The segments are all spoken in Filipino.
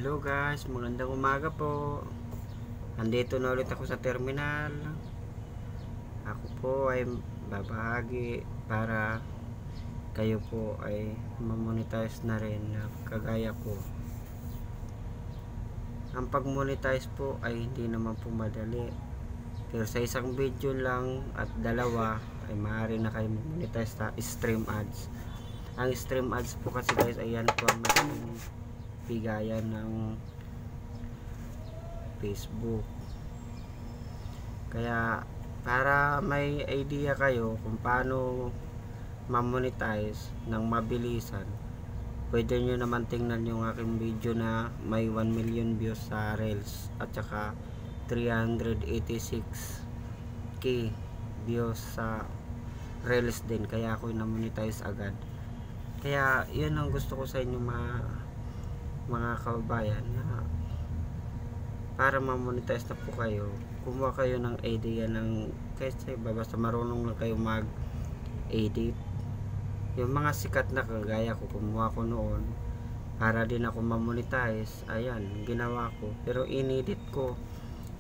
Hello guys, magandang umaga po. Andito na ulit ako sa terminal. Ako po ay babahagi para kayo po ay mamonetize na rin na kagaya ko. Ang pag-monetize po ay hindi naman po madali. Pero sa isang video lang at dalawa ay maaari na kayo monetize sa stream ads. Ang stream ads po kasi guys ay yan po ang bigayan ng Facebook. Kaya para may idea kayo kung paano ma-monetize ng mabilisan, pwede nyo naman tingnan yung aking video na may 1 million views sa Reels at saka 386k views sa Reels din, kaya ako na-monetize agad. Kaya yun ang gusto ko sa inyo mga kababayan, na para ma-monetize na po kayo, kumuha kayo ng idea ng kasi basta marunong lang kayo mag-edit. Yung mga sikat na kagaya ko, kumuha ko noon para din ako ma-monetize. Ayan, ginawa ko. Pero inedit ko.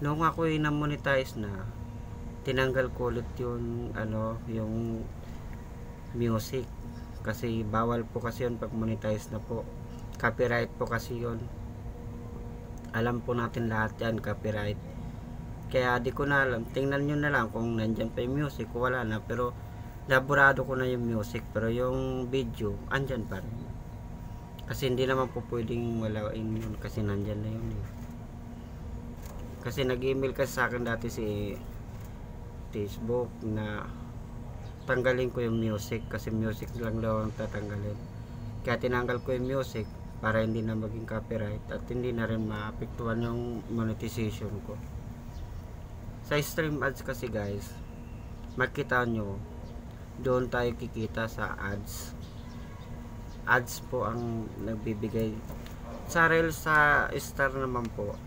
Noong ako ay na-monetize na, tinanggal ko ulit yung yung music. Kasi bawal po kasi yun pag monetize na po. Copyright po kasi yun. Alam po natin lahat yan, copyright. Kaya di ko na alam, tingnan nyo na lang kung nandyan pa yung music, wala na. Pero naburado ko na yung music, pero yung video andyan pa rin. Kasi hindi naman po pwedeng walain yun, kasi nandyan na yun eh. Kasi nag-email kasi sa akin dati si Facebook na tanggalin ko yung music, kasi music lang daw ang tatanggalin. Kaya tinanggal ko yung music para hindi na maging copyright at hindi na rin maapektuhan yung monetization ko. Sa stream ads kasi guys, makita nyo, doon tayo kikita sa ads. Ads po ang nagbibigay. Sa Reels, sa Star naman po,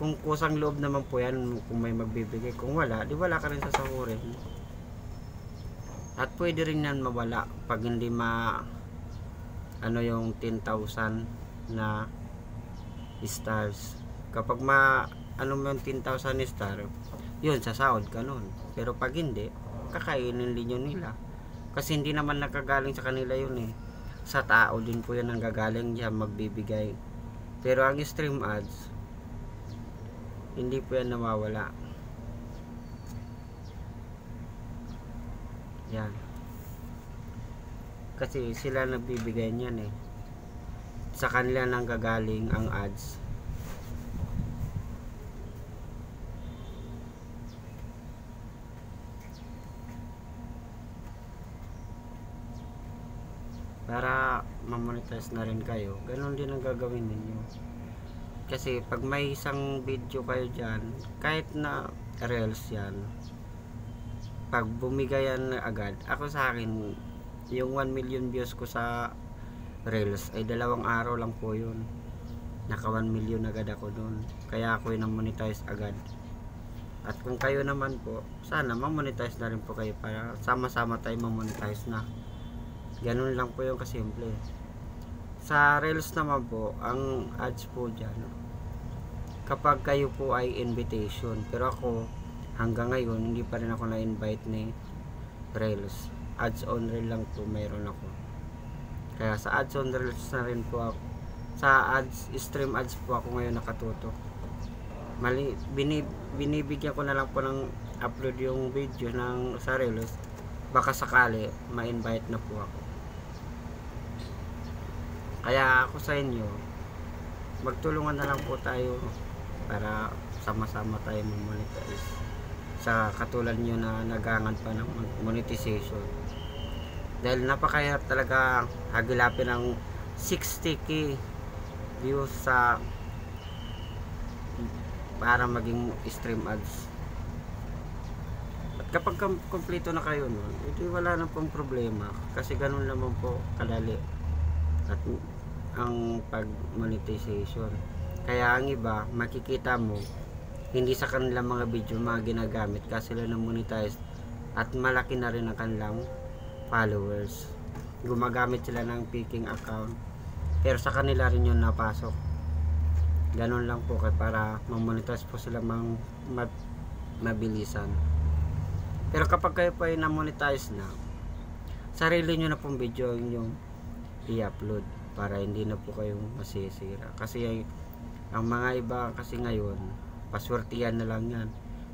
kung kusang loob naman po yan kung may magbibigay. Kung wala, di wala ka rin sasahurin. At pwede rin yan mawala pag hindi yung 10,000 na stars. Kapag mo yung 10,000 star, yun, sasahod ka nun. Pero pag hindi, kakainin din yun nila. Kasi hindi naman nakagaling sa kanila yun eh. Sa tao din po yan ang gagaling diyan magbibigay. Pero ang stream ads, hindi po yan nawawala. Yan. Kasi sila nagbibigay niyan eh. Sa kanila nang gagaling ang ads. Para ma-monetize na rin kayo, ganun din ang gagawin ninyo. Kasi pag may isang video kayo dyan, kahit na Reels yan, pag bumigayan agad, ako sa akin, yung 1 million views ko sa Reels ay 2 araw lang po yun. Naka 1 million agad ako doon. Kaya ako yung monetize agad. At kung kayo naman po, sana ma-monetize na rin po kayo para sama-sama tayo ma-monetize na. Ganun lang po yung kasimple. Sa Reels naman po, ang ads po dyan, kapag kayo po ay invitation. Pero ako, hanggang ngayon, hindi pa rin ako na-invite ni Reels. Ads on Reel lang po mayroon ako. Kaya sa ads on Reels na rin po ako. Sa stream ads po ako ngayon nakatuto. Binibigyan ko na lang po ng upload yung video sa Reels. Baka sakali ma-invite na po ako. Kaya ako sa inyo, magtulungan na lang po tayo para sama-sama tayo monetize. Sa katulad nyo na nagangad pa ng monetization. Dahil napakahirap talaga hagilapin ng 60k views para maging stream ads. At kapag kompleto na kayo nun, ito wala na pong problema. Kasi ganun naman po kadali at ang pag monetization. Kaya ang iba, makikita mo hindi sa kanilang mga video mga ginagamit kasi sila na monetize at malaki na rin ang kanilang followers. Gumagamit sila ng picking account pero sa kanila rin yun napasok. Ganun lang po kay para mamonetize po sila mabilisan. Pero kapag kayo po ay na-monetize na, sarili nyo na pong video yung i-upload para hindi na po kayong masisira. Kasi ang mga iba kasi ngayon, paswertihan na lang yan.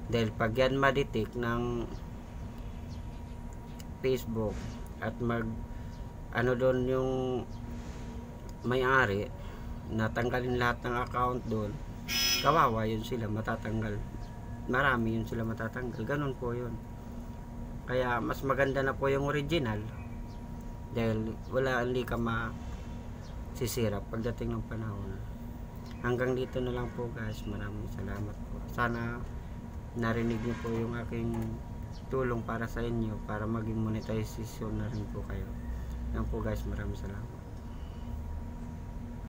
Dahil pag yan ma-detect ng Facebook at ano doon yung may-ari, natanggalin lahat ng account doon, kawawa yun sila, matatanggal. Marami yun sila matatanggal. Ganun po yun. Kaya mas maganda na po yung original dahil hindi ka masisira pagdating ng panahon. Hanggang dito na lang po guys. Maraming salamat po. Sana narinig niyo po yung aking tulong para sa inyo para maging monetization na rin po kayo. Yan po guys, maraming salamat.